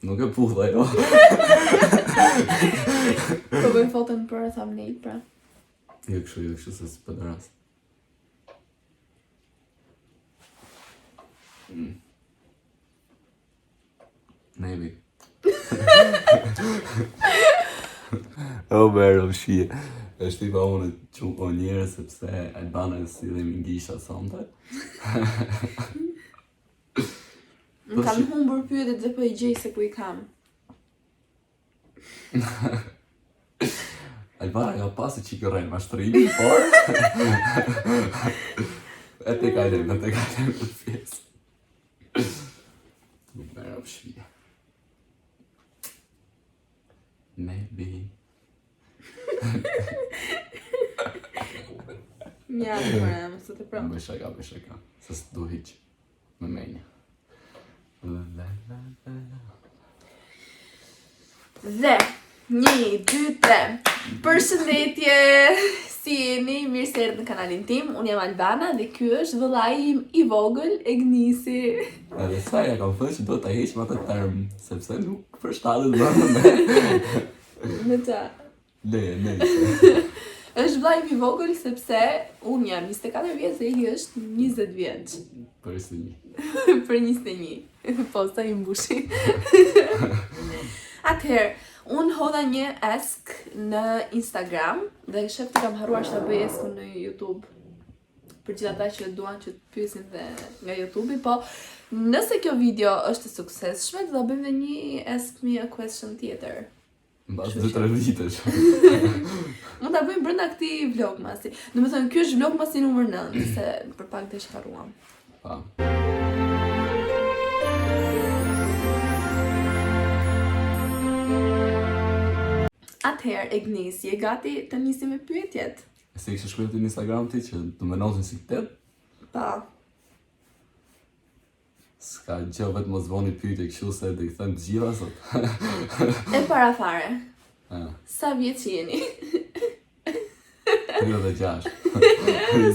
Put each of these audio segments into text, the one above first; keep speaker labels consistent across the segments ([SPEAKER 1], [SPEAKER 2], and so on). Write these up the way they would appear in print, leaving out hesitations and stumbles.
[SPEAKER 1] Nuk e pulla jo.
[SPEAKER 2] Po bëjmë foton për thumbnail, pra.
[SPEAKER 1] Jo kështu se s'pë në rast. Maybe. O bërë, shie. është tipa unë që u njërë sepse Albana si dhe mi ngisha sonte.
[SPEAKER 2] Më kam humbur pyetjet dhe po I gjej se ku I kam.
[SPEAKER 1] Albana ka pasi që kërrej mashtrimi, por... e te kalem në pjesë. Nuk mërë o shvija. Maybe.
[SPEAKER 2] Mja, mëre, më së të pra.
[SPEAKER 1] Bëj shaka, se së du hiq. Me menja.
[SPEAKER 2] Dhe, 1, 2, 3. Përshëndetje, si jeni, mirë se erdhët në kanalin tim. Unë jam Albana dhe ky është vëllai im I vogël, Egnisi.
[SPEAKER 1] Edhe sa ja kam thënë që do ta heqim atë term, sepse nuk përshtatet më me.
[SPEAKER 2] Me qa?
[SPEAKER 1] Ne.
[SPEAKER 2] është vllai im I vogël sepse unë jam 24 vjeç dhe ai është 20 vjeç.
[SPEAKER 1] Për 21.
[SPEAKER 2] Për 21. Po, sa I mbushi. Atëherë, unë hodha një esk në Instagram dhe shef të kam haruar që ta bëj eskun në YouTube. Për gjithë ata që duan që të pyesin dhe nga YouTube-i, po nëse kjo video është e suksesshme, do bëjmë dhe një Ask Me a Question tjetër.
[SPEAKER 1] Mbas 2-3 vitesh.
[SPEAKER 2] Mund ta bëjmë brenda këtij vlogmasi. Domethënë ky është vlogmasi numër 9, se për pak të shkaruam.
[SPEAKER 1] Pa.
[SPEAKER 2] Atëherë, Egnisi, je gati të nisim me pyetjet?
[SPEAKER 1] Se kishe shkruar në Instagram ti që të menosin si këtë?
[SPEAKER 2] Pa.
[SPEAKER 1] S'ka gjë vetëm mos voni pyetje kështu se do I them të gjitha sot.
[SPEAKER 2] E para fare. Sa vjeç jeni?
[SPEAKER 1] 36.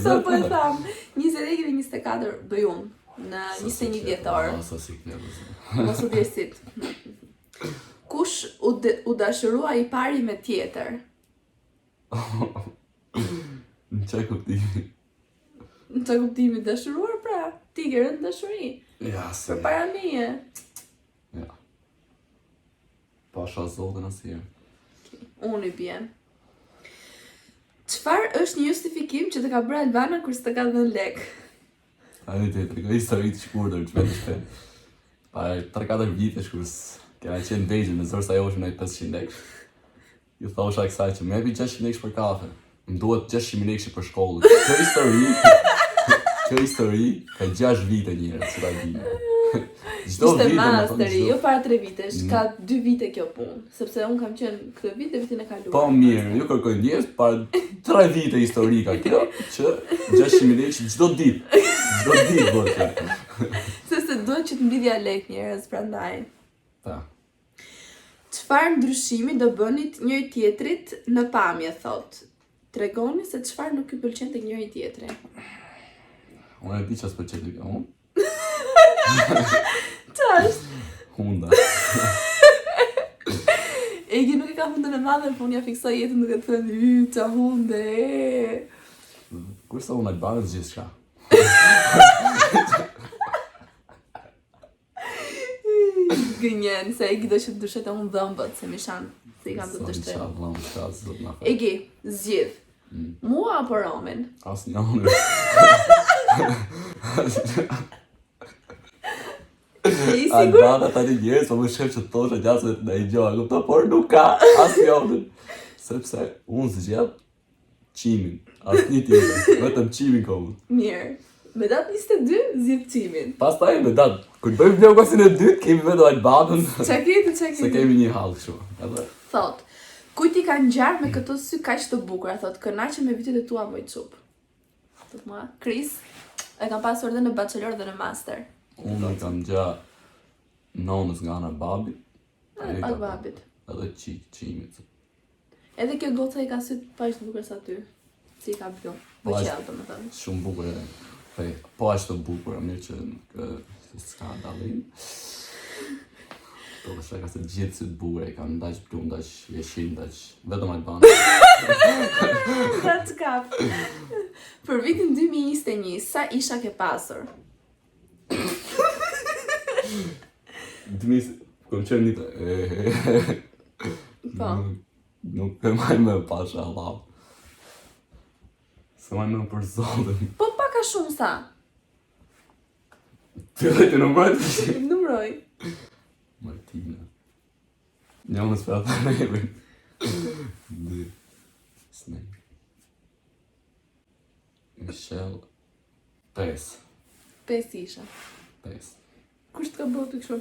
[SPEAKER 2] Sa po e tham? 23 dhe 24 bëj unë në 21 vjetor.
[SPEAKER 1] Sa si këtë.
[SPEAKER 2] Mos u djesit. Kush u dashurua I pari me tjetër?
[SPEAKER 1] Në çaj kuptimi.
[SPEAKER 2] Në çaj kuptimi dashuruar pra? Ti ke rënë në dashuri?
[SPEAKER 1] Ja, se.
[SPEAKER 2] Për para meje.
[SPEAKER 1] Ja. Pasha zotin asnjëherë.
[SPEAKER 2] Unë I bjem. Çfarë është një justifikim që të ka bërë Albana kur s'të ka dhënë lek?
[SPEAKER 1] Ani të tregoj histori të shkurtër, që vetë shpet. Pa 3-4 vitesh kur kena qenë vegjël me zërë sa jo është në 500 lekë. Ju thosha kësaj që me 600 lekë për kafe. Më duhet 600 lekë për shkollë. Kjo histori ka 6 vite njërë, që ta gjime.
[SPEAKER 2] Ishte masteri, jo para 3 vitesh, ka 2 vite kjo punë. Sepse unë kam qenë këtë vit dhe vitin e kaluar.
[SPEAKER 1] Po mirë, ju kërkoj njerëz para 3 vite historika kjo, që 600 lekë çdo ditë. Çdo ditë bëhet.
[SPEAKER 2] Sepse duhet që të mbidhja lek njerëz prandaj.
[SPEAKER 1] Ta.
[SPEAKER 2] Çfarë ndryshimi do bënit njëri tjetrit në pamje, thot? Tregoni se çfarë nuk I pëlqen tek njëri tjetri.
[SPEAKER 1] Unë e di që s'pëlqen tek unë.
[SPEAKER 2] Ç'është?
[SPEAKER 1] Hunda.
[SPEAKER 2] Egi nuk e ka hundën e madhe, po unë ja fiksoj jetën duke të thënë, qa hunde,
[SPEAKER 1] Kurse unë Albanës gjithçka.
[SPEAKER 2] Gënjen, se Egi do që të dushet e unë dhëmbët, se mi shanë, se I kam të dështërë. Egi, zgjidh. Mua apo Romin?
[SPEAKER 1] Asnjë unë. Albana tani njerëz po më shef që thoshe gjasë në I gjohë, kupto, por nuk ka asnjë unë. Sepse unë zgjedh qimin, asnjë tjetër, vetëm qimin ka unë.
[SPEAKER 2] Mirë. Me datë 22, zgjidh qimin.
[SPEAKER 1] Pastaj me datë, kur bëjmë vlogmasin e dytë, kemi vetëm Albanën.
[SPEAKER 2] Qa keti?
[SPEAKER 1] Se kemi një hallë kështu. Edhe
[SPEAKER 2] Thot, kujt I ka ngjarë me këto sy kaq të bukura, thot, kënaqem me vitet e tua më I çup. Thot mua, Chris, e kam pasur edhe në bachelor dhe në master.
[SPEAKER 1] unë I kam gja nonës nga ana babit.
[SPEAKER 2] Edhe pak babit.
[SPEAKER 1] Edhe qimit.
[SPEAKER 2] Edhe kjo goca I ka syt pa ishtë bukur sa ty. Si I ka bjo. Po qellë, do më thënë.
[SPEAKER 1] Shumë bukur e. Po ashtë të bukur, mirë që s'ka dallim. Do të shaka se gjithë si të bure, kanë ndaq blu, ndaq jeshin, ndaq vetëm Albana.
[SPEAKER 2] Sa të kap. Për vitin 2021, sa isha ke pasur?
[SPEAKER 1] Kom qenë një të...
[SPEAKER 2] Po.
[SPEAKER 1] Nuk e maj me pasha Allah. Se maj me për zotin.
[SPEAKER 2] Po paka shumë sa?
[SPEAKER 1] Filloj të numrojt?
[SPEAKER 2] Numroj.
[SPEAKER 1] Martina. Një më s'pera të nebrin. Dy. Snake. Michelle. 5.
[SPEAKER 2] 5 isha.
[SPEAKER 1] 5.
[SPEAKER 2] Kush të ka bërë të kështu?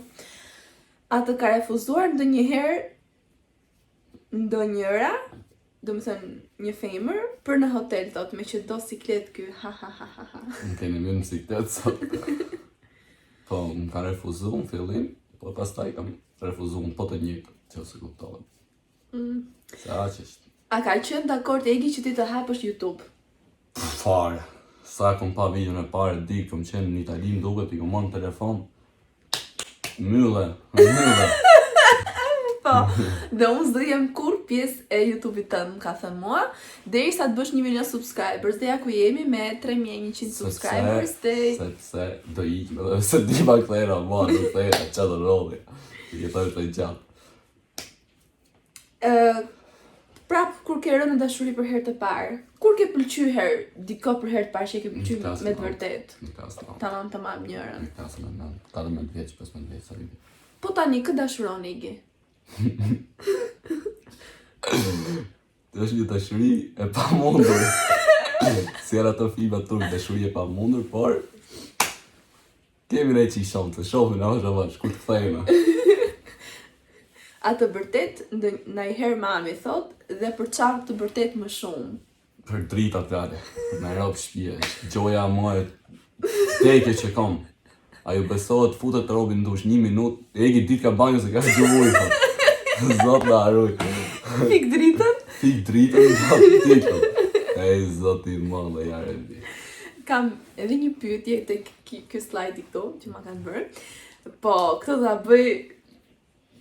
[SPEAKER 2] A të ka refuzuar ndonjëherë ndonjëra, do më thënë një femër, për në hotel, thot, me që do siklet ky, ha ha ha ha ha.
[SPEAKER 1] Më keni mirë në siklet sot. Po, më ka refuzu në fillim, po pastaj kam refuzu në po të njëtë, që se kuptohet. Se aqështë.
[SPEAKER 2] A ka qenë dakord Egi që ti të hapësh YouTube?
[SPEAKER 1] Fare. Sa kom pa videon e pare, di, kom qenë në Itali, më duket, i kom marrë në telefon. Mylle.
[SPEAKER 2] Po, dhe unë s'do jem kur pjesë e YouTube-it tënë, më ka thënë mua, derisa të bësh 1 milion subscribers, dhe ja ku jemi me 3100 subscribers, dhe...
[SPEAKER 1] Sepse do ikme, dhe se di pa këthejra, mua, nuk thejra, që të rolli. I këtoj të i gjatë.
[SPEAKER 2] Prap, kur ke rënë në dashuri për herë të parë, kur ke pëlqyer diko për herë të parë që ke pëlqyer me të vërtet?
[SPEAKER 1] Në klasë në
[SPEAKER 2] Tamam njërën.
[SPEAKER 1] Në klasë në 14 vjeç, 15 vjeç, sa vjeç.
[SPEAKER 2] Po tani, kë dashuron Egi?
[SPEAKER 1] Të është një dashuri e pa mundur. Si era të filma turk, dashuri e pa mundur, por kemi ne që i shumë, të shohim në është avash, kur të kthejme.
[SPEAKER 2] A të vërtet, ndonjëherë mami thot, dhe për çfarë të vërtet më shumë?
[SPEAKER 1] Për dritat gale, në ropë shpije, gjoja më e teke që kom. Ajo besohet futet robin ndush 1 minutë, Egi ditë ka banjo se ka gjuvuj, po. Zot në arruj.
[SPEAKER 2] Fik dritën?
[SPEAKER 1] Fik dritën, zot tikët. Ej, zot i më dhe jare di.
[SPEAKER 2] Kam edhe një pyetje të kjo slide i këto, që ma kanë bërë. Po, këto do ta bëj...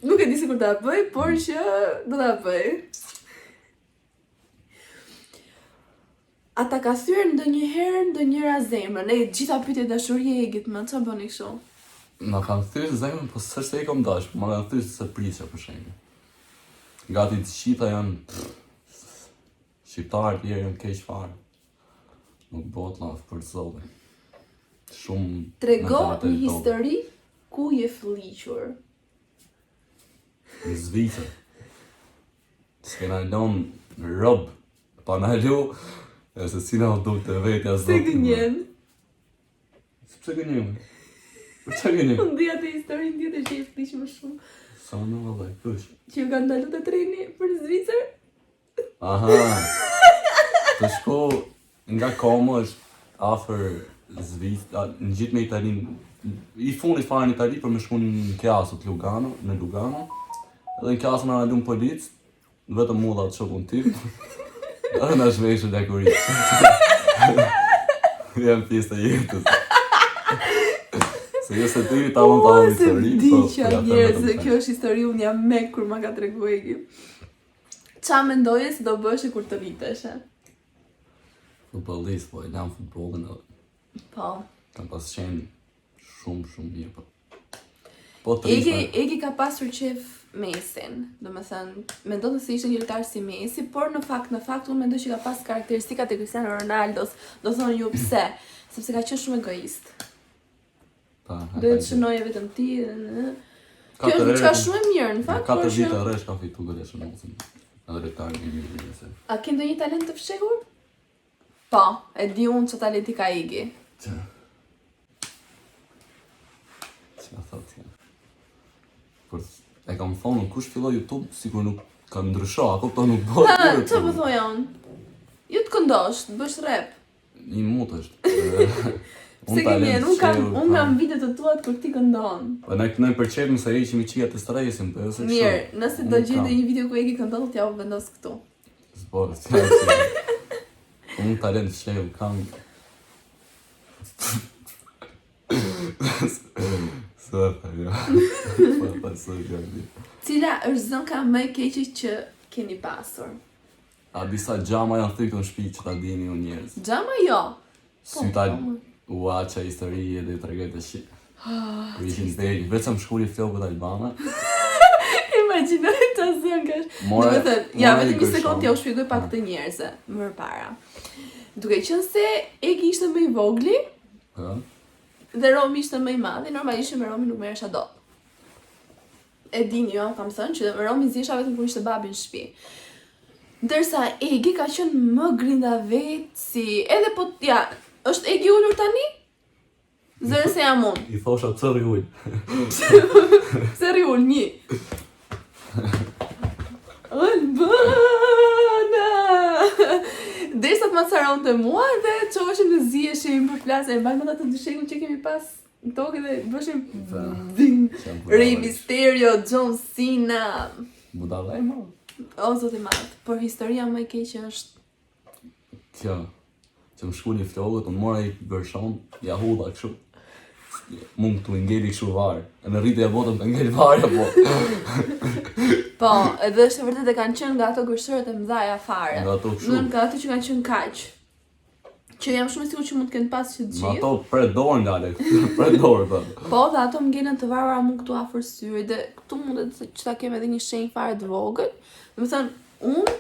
[SPEAKER 2] Nuk e di se kur ta bëj, por që do ta bëj. A ta ka thyer ndonjëherë ndonjëra zemrën? E gjitha pyetjet dashurie e Egit më, çfarë bëni kështu?
[SPEAKER 1] Ma kanë thyrë zemrën, po s'është se i kom dash, ma kanë thyrë se prisja për shembull. Gati të gjitha janë shqiptarë tjerë janë keq fare. Nuk bëhet laf për zotin. Shumë
[SPEAKER 2] Trego një histori ku je fëlliqur.
[SPEAKER 1] Në Zvicër. S'kena lënë rob pa na lu, e se si na u duk të vetja
[SPEAKER 2] Se gënjen.
[SPEAKER 1] Pse gënjen? Për që gënjen?
[SPEAKER 2] Unë dhja të historinë tjetër që je fëlliq më shumë.
[SPEAKER 1] Sa në vëllaj, kush?
[SPEAKER 2] Që ju ka ndalu të treni për Zvicër?
[SPEAKER 1] Aha. Të shko nga Como është afër Zvicër, në gjithë me Italinë. I fundit fare në Itali për me shku në Kjasut Lugano, në Lugano. Edhe në Kjasut në alun policë, vetëm mu dha të shokun tim. Edhe në zhveshi dhe kurit. Jam pjesë të jetës. Se jo se ti ta më pa më histori,
[SPEAKER 2] po di që njerëz, se kjo është histori unë jam me kur ma ka tregu Egi. Qa mendoje se do bësh kur të rriteshe?
[SPEAKER 1] Futbollist, po e lam futbollin edhe.
[SPEAKER 2] Po.
[SPEAKER 1] Kam pas qenë shumë mirë, po. Po trishme.
[SPEAKER 2] Egi ka pasur qef Mesin, do me thënë, mendon se ishte një lojtar si Messi, por në fakt unë mendoj që ka pas karakteristikat e Cristiano Ronaldos, do thonë ju pse, sepse ka qenë shumë egoist. Do të shënoje vetëm ti. Kjo është diçka shumë e mirë, në fakt.
[SPEAKER 1] 4 vite rresh ka fitu gëlesh në mundësin. Edhe lojtar një mirë.
[SPEAKER 2] A ke ndonjë talent të fshehur? Po, e di unë që talenti ka Egi.
[SPEAKER 1] Që a thot ja. Kur e kam thonë, kush filloi YouTube, sikur nuk ka ndryshuar, apo po nuk bëhet mirë.
[SPEAKER 2] Çfarë po thoja unë? Ju të këndosh, të bësh rap.
[SPEAKER 1] Një mut është.
[SPEAKER 2] Se gënjen, unë kam video të tuat kur ti këndon.
[SPEAKER 1] Po ne përqepim se heqim i qia të stresin, po ose kështu.
[SPEAKER 2] Mirë, nëse do gjende një video ku Egi këndon, t'ja u vendos këtu.
[SPEAKER 1] Zbor, s'ka. Unë talent fshehur kam.
[SPEAKER 2] Cila është zënka më e keqe që keni pasur?
[SPEAKER 1] A disa gjama janë thykë në shtëpi që ta dini ju njerëz.
[SPEAKER 2] Gjama jo.
[SPEAKER 1] Syta ua që histori edhe i tregoj të shi. Kur ishin deri, vetëm shkuri flokut Albana.
[SPEAKER 2] Imagjinoj të zënkash. Do të thënë, ja vetëm një sekondë ja u shpjegoj pak të njerëzve më parë. Duke qenë se Egi ishte më i vogli, dhe Romi ishte më i madh, normalisht me Romi nuk merresha dot. E dini jo, kam thënë që Romi zjesha vetëm kur ishte babi në shtëpi. Ndërsa Egi ka qenë më grindavet si edhe po ja, është Egi ulur tani? Zërë se jam unë.
[SPEAKER 1] I thosha të rri ull.
[SPEAKER 2] Se rri ull, një. Albana! Derisa të macaron të mua dhe qoheshim dhe ziheshim për flasë. E mbajnë më të dyshekun që kemi pas në tokë dhe bëshim Rey Mysterio, John Cena.
[SPEAKER 1] Budallaj ma.
[SPEAKER 2] O, zote madh, por historia më e keqe është...
[SPEAKER 1] Kjo, që më shku një flokët, unë mora i vërshon, ja hudha këshu. Mund të ngeli këshu varë. E në rritë e botëm të ngeli varë, po.
[SPEAKER 2] Po, edhe është e vërtet e kanë qenë nga ato gërshërët e mdhaja fare.
[SPEAKER 1] Nga ato këshu.
[SPEAKER 2] Nga ato që kanë qenë kaq. Që jam shumë e sigurt që mund të kenë pas që të gjithë.
[SPEAKER 1] Ma ato predorë nga le, predorë të.
[SPEAKER 2] Po, dhe ato më ngelen të varvara mu këtu afër syrit dhe këtu mundet që ta kem edhe një shenjë fare të vogël. Dhe më thënë, unë,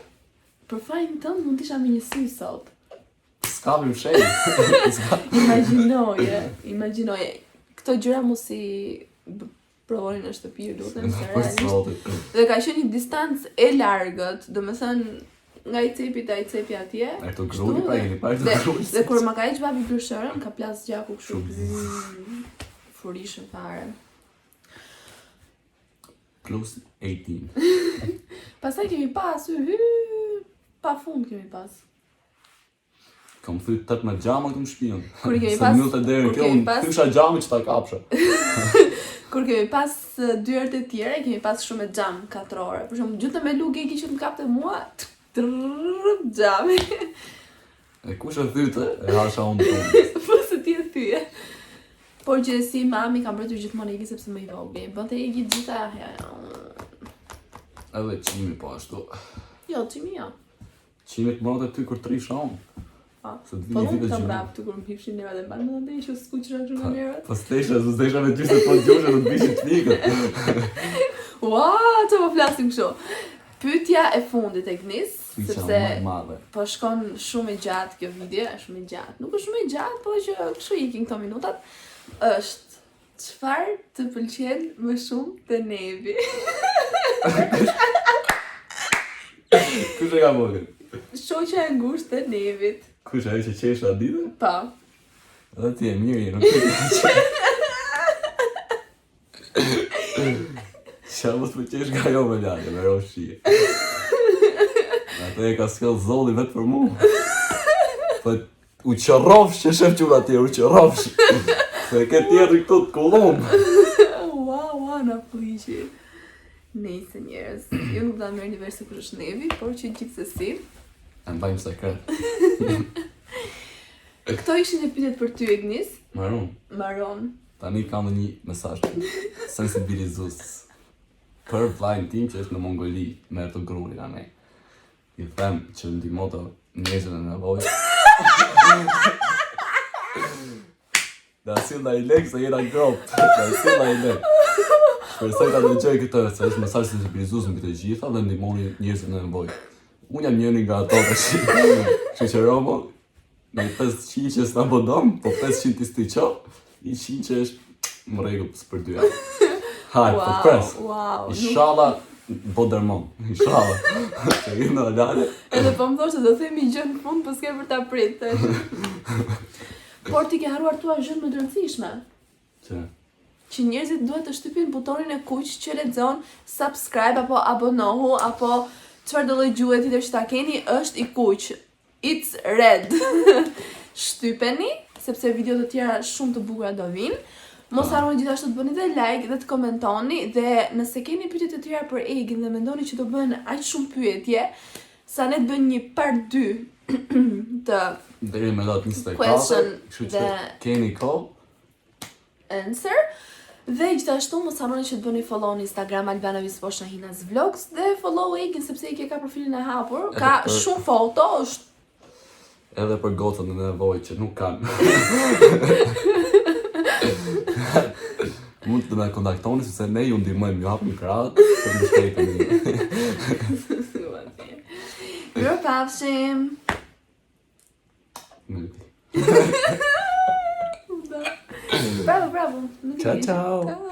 [SPEAKER 2] për fajin tënë, mund t'isha me një sy sot.
[SPEAKER 1] S'ka më shenjë.
[SPEAKER 2] Imagjinoje. Këto gjëra mos i provoni në shtëpi, lutem, se realisht. Dhe ka qenë një distancë e largët, do më thënë, nga i cepi te ai cepi atje.
[SPEAKER 1] E këto grudi pra jeni parë të grudi.
[SPEAKER 2] Dhe kur ma ka heq babi gërshërën, ka plas gjaku kështu. Furishën fare.
[SPEAKER 1] Plus 18.
[SPEAKER 2] Pastaj kemi pas, pa fund kemi pas.
[SPEAKER 1] Kam thyt 18 gjama këtu në shtëpinë.
[SPEAKER 2] Kur i kemi pas,
[SPEAKER 1] unë thysha gjami që ta kapsha.
[SPEAKER 2] Kur kemi pas dyert e tjera, kemi pas shumë e gjam katrore. Për shumë, gjyte me lugë Egi që të më kapte mua, gjami.
[SPEAKER 1] E kush e thyte, e hasha unë të unë.
[SPEAKER 2] Po se ti e thyje. Por që si mami kam bërtur gjithmonë Egi sepse më i vogël. Bënte Egi gjitha,
[SPEAKER 1] Edhe qimi po ashtu.
[SPEAKER 2] Jo, qimi jo.
[SPEAKER 1] Qimi të mërat e ty kur trisha unë.
[SPEAKER 2] Po unë kam rap të kur më hipshin neva dhe mbanë më dhe ishu skuqra që në njerët.
[SPEAKER 1] Po s'tesha me ty se po t'gjushe në të bishit të mikët.
[SPEAKER 2] Ua, që po flasim kështu. Pyetja e fundit e Gnis, sepse po shkon shumë i gjatë kjo video, shumë i gjatë. Nuk është shumë i gjatë, po që kështu ikin këto minutat, është çfarë të pëlqen më shumë të nevi?
[SPEAKER 1] Kush e ka vogël?
[SPEAKER 2] Shoqja e ngushtë të nevit.
[SPEAKER 1] Kush ajo që qesha dite?
[SPEAKER 2] Po.
[SPEAKER 1] Edhe ti e mirë, nuk e ke. Qa mos më qesh nga jo me lage, me roshie. Ate e ka s'kell zolli vetë për mu. Po u qërofsh që shef qura tjerë, u qërofsh. Se ke tjerë këtu të kullum.
[SPEAKER 2] Ua, na fliqi. Nejse njerëz, jo nuk da merë një verë se kush është nevi, por që gjithsesi.
[SPEAKER 1] E mbajmë sekret.
[SPEAKER 2] Këto ishin e pyetjet për ty, Gnis. Maron.
[SPEAKER 1] Tani kam dhe një mesazh sensibilizues për vllajën tim që është në Mongoli, me të grurin a ne. I them që ndihmo të njerëzën e nevojë. Da sill ai lek se jena grop. Da sill ai lek. Shpresoj ta dëgjoj këtë, se është mesazh sensibilizues në këtë gjitha dhe ndihmoni njerëzën e nevojë. Unë jam njëri nga ato tash. Kështu që Romo, me 500 që s'na bodom, po 500 t'i sti qo, 100 që është më rregull për dy javë. Hajde, po pres. Inshallah, bodermon. Inshallah. Se vjen në lale.
[SPEAKER 2] Edhe po më thosh se do themi gjë në fund, po s'ke për ta prit tash. Por ti ke haruar tua gjë më të rëndësishme. Që njerëzit duhet të shtypin butonin e kuq që lexon subscribe apo abonohu apo çfarë do lloj gjuhë tjetër që ta keni është i kuq. It's red. Shtypeni sepse video të tjera shumë të bukura do vinë. Mos harroni gjithashtu të bëni dhe like dhe të komentoni dhe nëse keni pyetje të tjera për Egin dhe mendoni që do bëhen aq shumë pyetje, sa ne të bëjmë një part 2 të
[SPEAKER 1] deri me datë 24, kështu që keni kohë.
[SPEAKER 2] Answer. Dhe gjithashtu mos harroni që të bëni follow në Instagram Albana Shahinas Vlogs dhe follow Ekin sepse Eki ka profilin e hapur, ka shumë foto, është
[SPEAKER 1] Edhe për gotën e nevojë që nuk kanë. Mund të na kontaktoni sepse ne ju ndihmojmë, ju hapim krahët për të shpejtë.
[SPEAKER 2] Mirupafshim. Bravo, bravo.
[SPEAKER 1] Ciao ciao.